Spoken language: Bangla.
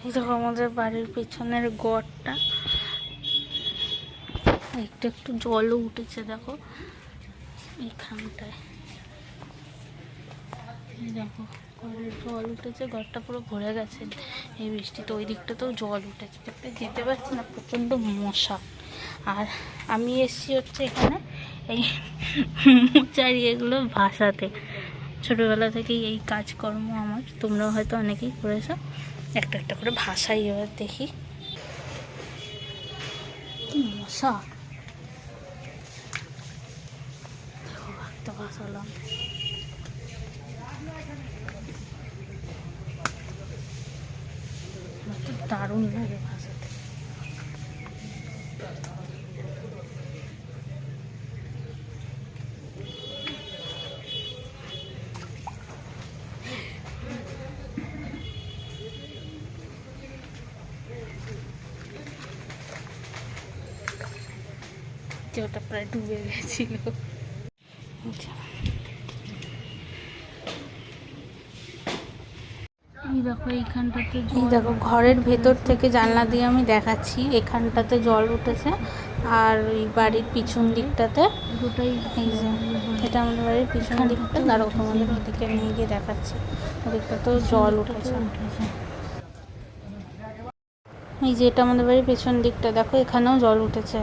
এই দেখো আমাদের বাড়ির পেছনের গড়টা, একটু একটু জলও উঠেছে দেখো এইখানটায়। দেখো ঘরের জল উঠেছে, ঘরটা পুরো ভরে গেছে এই বৃষ্টিতে। ওই দিকটাতেও জল উঠেছে, যেতে পারছি না, প্রচণ্ড মশা। আর আমি এসছি হচ্ছে এখানে এই মোচারি এগুলো ভাসাতে। ছোটোবেলা থেকেই এই কাজকর্ম আমার, তোমরাও হয়তো অনেকেই করেছো। একটা একটা করে ভাসাই, এবার দেখি কি মশা। দেখো একটা ভাসালাম, দারুণ লাগে ভাসাতে। ওটা প্রায় ডুবে গেছিল। এই দেখো এইখানটাতে, এই দেখো ঘরের ভেতর থেকে জানলা দিয়ে আমি দেখাচ্ছি, এখানটাতে জল উঠেছে। আর ওই বাড়ির পিছন দিকটাতে, এই যে এটা আমাদের বাড়ির পিছন দিকটা, দাঁড়াও তোমাদের ওদিকে নিয়ে গিয়ে দেখাচ্ছি। ওদিকটাতেও জল উঠেছে। এই যে এটা আমাদের বাড়ির পেছন দিকটা, দেখো এখানেও জল উঠেছে।